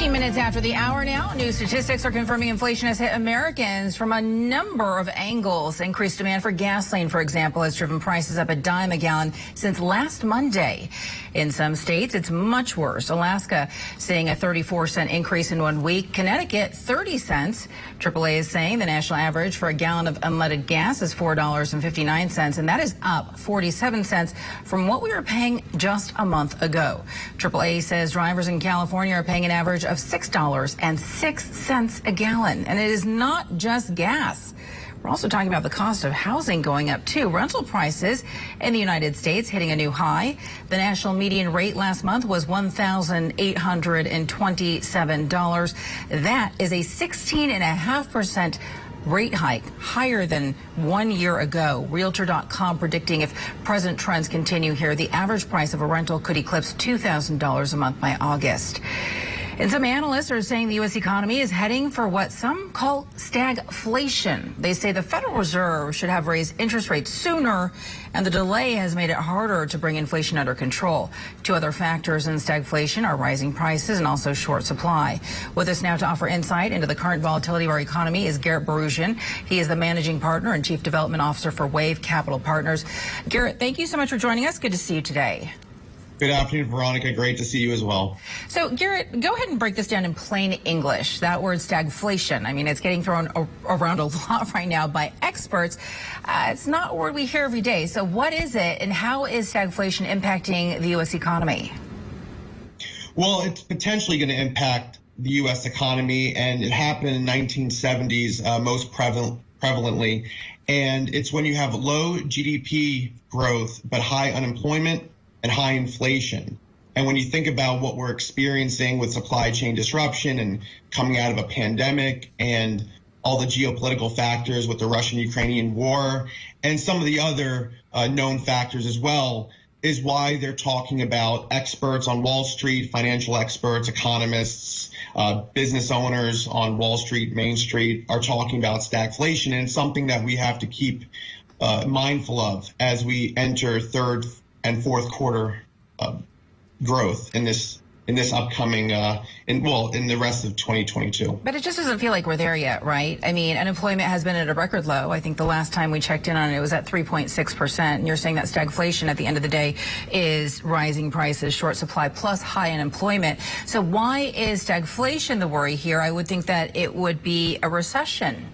15 minutes after the hour now, new statistics are confirming inflation has hit Americans from a number of angles. Increased demand for gasoline, for example, has driven prices up a dime a gallon since last Monday. In some states, it's much worse. Alaska seeing a 34-cent increase in 1 week. Connecticut, 30 cents. AAA is saying the national average for a gallon of unleaded gas is $4.59, and that is up 47 cents from what we were paying just a month ago. AAA says drivers in California are paying an average of $6.06 a gallon. And it is not just gas. We're also talking about the cost of housing going up, too. Rental prices in the United States hitting a new high. The national median rate last month was $1,827. That is a 16.5% rate hike, higher than 1 year ago. Realtor.com predicting if present trends continue here, the average price of a rental could eclipse $2,000 a month by August. And some analysts are saying the U.S. economy is heading for what some call stagflation. They say the Federal Reserve should have raised interest rates sooner, and the delay has made it harder to bring inflation under control. Two other factors in stagflation are rising prices and also short supply. With us now to offer insight into the current volatility of our economy is Garrett Boorojian. He is the managing partner and chief development officer for Wave Capital Partners. Garrett, thank you so much for joining us. Good to see you today. Good afternoon, Veronica. Great to see you as well. So, Garrett, go ahead and break this down in plain English. That word stagflation, I mean, it's getting thrown around a lot right now by experts. It's not a word we hear every day. So what is it, and how is stagflation impacting the U.S. economy? Well, it's potentially going to impact the U.S. economy, and it happened in the 1970s most prevalently. And it's when you have low GDP growth but high unemployment and high inflation. And when you think about what we're experiencing with supply chain disruption and coming out of a pandemic and all the geopolitical factors with the Russian-Ukrainian war and some of the other known factors as well, is why they're talking about experts on Wall Street, financial experts, economists, business owners on Wall Street, Main Street are talking about stagflation. And it's something that we have to keep mindful of as we enter third and fourth quarter growth in this upcoming in the rest of 2022. But it just doesn't feel like we're there yet, right? I mean, unemployment has been at a record low. I think the last time we checked in on it was at 3.6%. And you're saying that stagflation at the end of the day is rising prices, short supply, plus high unemployment. So why is stagflation the worry here? I would think that it would be a recession.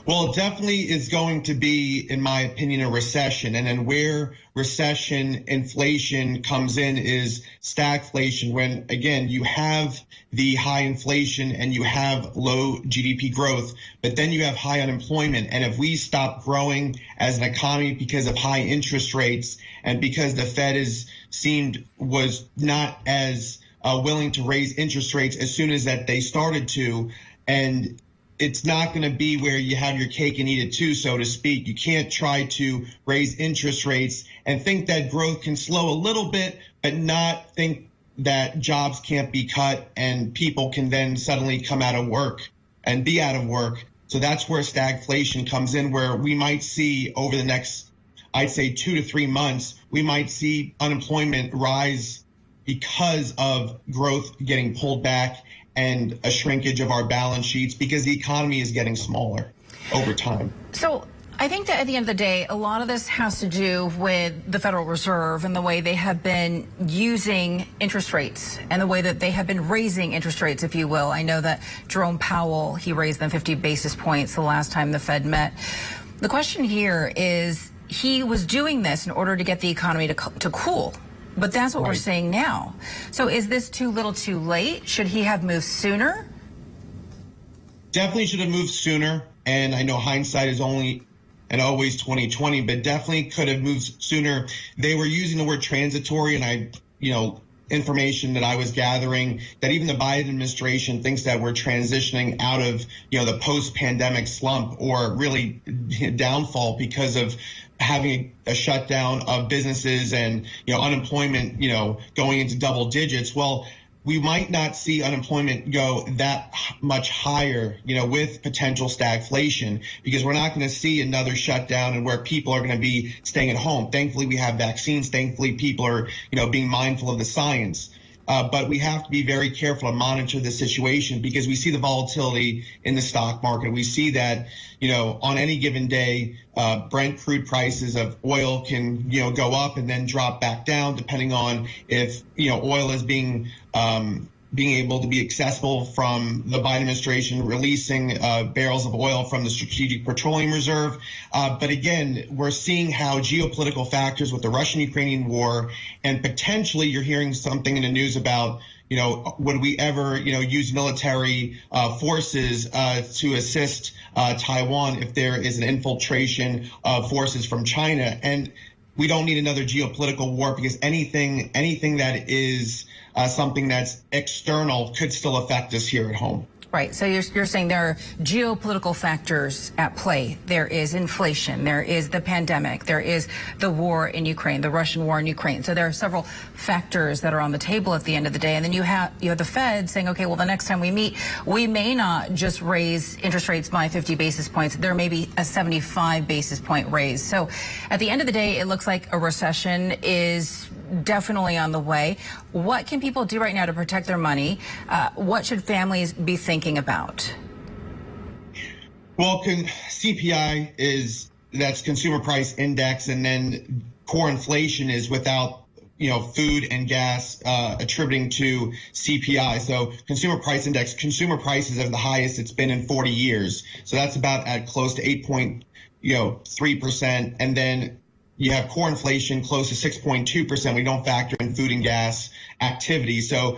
Well, it definitely is going to be, in my opinion, a recession. And then where recession inflation comes in is stagflation, when, again, you have the high inflation and you have low GDP growth, but then you have high unemployment. And if we stop growing as an economy because of high interest rates and because the Fed was not as willing to raise interest rates as soon as that they started to, and it's not going to be where you have your cake and eat it too, so to speak. You can't try to raise interest rates and think that growth can slow a little bit, but not think that jobs can't be cut and people can then suddenly come out of work and be out of work. So that's where stagflation comes in, where we might see over the next, I'd say 2 to 3 months, we might see unemployment rise because of growth getting pulled back and a shrinkage of our balance sheets because the economy is getting smaller over time. So I think that at the end of the day, a lot of this has to do with the Federal Reserve and the way they have been using interest rates and the way that they have been raising interest rates, if you will. I know that Jerome Powell, he raised them 50 basis points the last time the Fed met. The question here is, he was doing this in order to get the economy to cool. But that's what we're saying now. So is this too little too late? Should he have moved sooner? Definitely should have moved sooner. And I know hindsight is only and always 2020, but definitely could have moved sooner. They were using the word transitory, and information that I was gathering that even the Biden administration thinks that we're transitioning out of, the post-pandemic slump or really downfall because of having a shutdown of businesses and, unemployment, going into double digits. Well, we might not see unemployment go that much higher, with potential stagflation, because we're not going to see another shutdown and where people are going to be staying at home. Thankfully, we have vaccines. Thankfully, people are, being mindful of the science. but we have to be very careful and monitor the situation because we see the volatility in the stock market. We see that, on any given day, Brent crude prices of oil can, go up and then drop back down depending on if, oil is being able to be accessible from the Biden administration releasing barrels of oil from the Strategic Petroleum Reserve. But again, we're seeing how geopolitical factors with the Russian-Ukrainian war, and potentially you're hearing something in the news about, would we ever, use military forces to assist Taiwan if there is an infiltration of forces from China? And we don't need another geopolitical war because anything that is something that's external could still affect us here at home. Right. So you're saying there are geopolitical factors at play. There is inflation. There is the pandemic. There is the war in Ukraine, the Russian war in Ukraine. So there are several factors that are on the table at the end of the day. And then you have the Fed saying, okay, well, the next time we meet, we may not just raise interest rates by 50 basis points. There may be a 75 basis point raise. So at the end of the day, it looks like a recession is definitely on the way. What can people do right now to protect their money? What should families be thinking about? Well, CPI that's consumer price index, and then core inflation is without, food and gas attributing to CPI. So consumer price index, consumer prices are the highest it's been in 40 years. So that's about at close to 8.3%. And then you have core inflation close to 6.2%. We don't factor in food and gas activity. So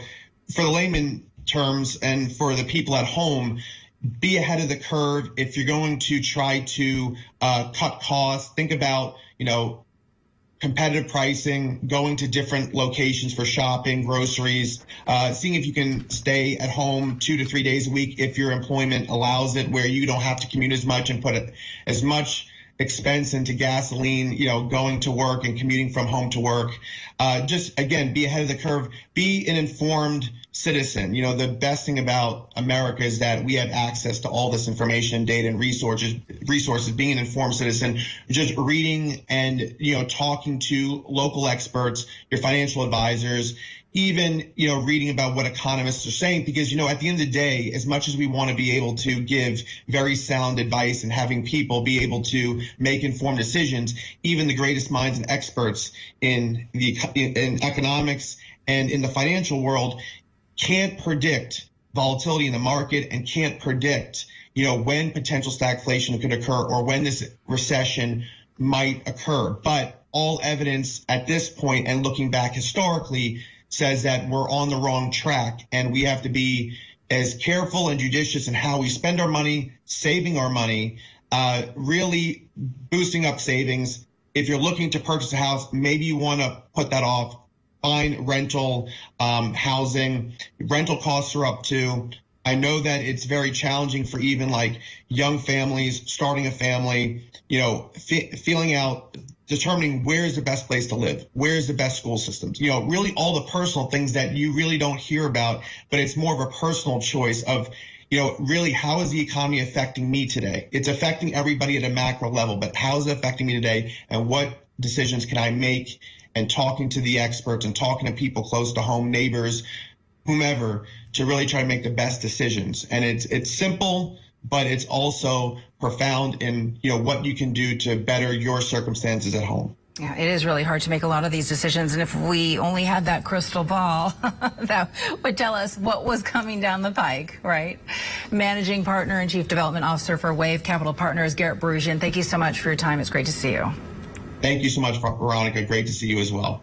for the layman terms and for the people at home, be ahead of the curve. If you're going to try to cut costs, think about, competitive pricing, going to different locations for shopping, groceries, seeing if you can stay at home 2 to 3 days a week if your employment allows it, where you don't have to commute as much and put as much expense into gasoline, going to work and commuting from home to work. Just, again, be ahead of the curve. Be an informed citizen. The best thing about America is that we have access to all this information, data, and resources. Being an informed citizen, just reading and, talking to local experts, your financial advisors, even, reading about what economists are saying, because, at the end of the day, as much as we want to be able to give very sound advice and having people be able to make informed decisions, even the greatest minds and experts in economics and in the financial world can't predict volatility in the market and can't predict, when potential stagflation could occur or when this recession might occur. But all evidence at this point, and looking back historically, says that we're on the wrong track, and we have to be as careful and judicious in how we spend our money, saving our money, really boosting up savings. If you're looking to purchase a house, maybe you want to put that off. Find rental housing. Rental costs are up too. I know that it's very challenging for even like young families starting a family, determining where is the best place to live, where is the best school systems, really all the personal things that you really don't hear about, but it's more of a personal choice of, really how is the economy affecting me today? It's affecting everybody at a macro level, but how is it affecting me today? And what decisions can I make? And talking to the experts and talking to people close to home, neighbors, whomever, to really try to make the best decisions. And it's simple, but it's also profound in, what you can do to better your circumstances at home. Yeah, it is really hard to make a lot of these decisions. And if we only had that crystal ball, that would tell us what was coming down the pike, right? Managing Partner and Chief Development Officer for Wave Capital Partners, Garrett Boorojian, thank you so much for your time. It's great to see you. Thank you so much, Veronica. Great to see you as well.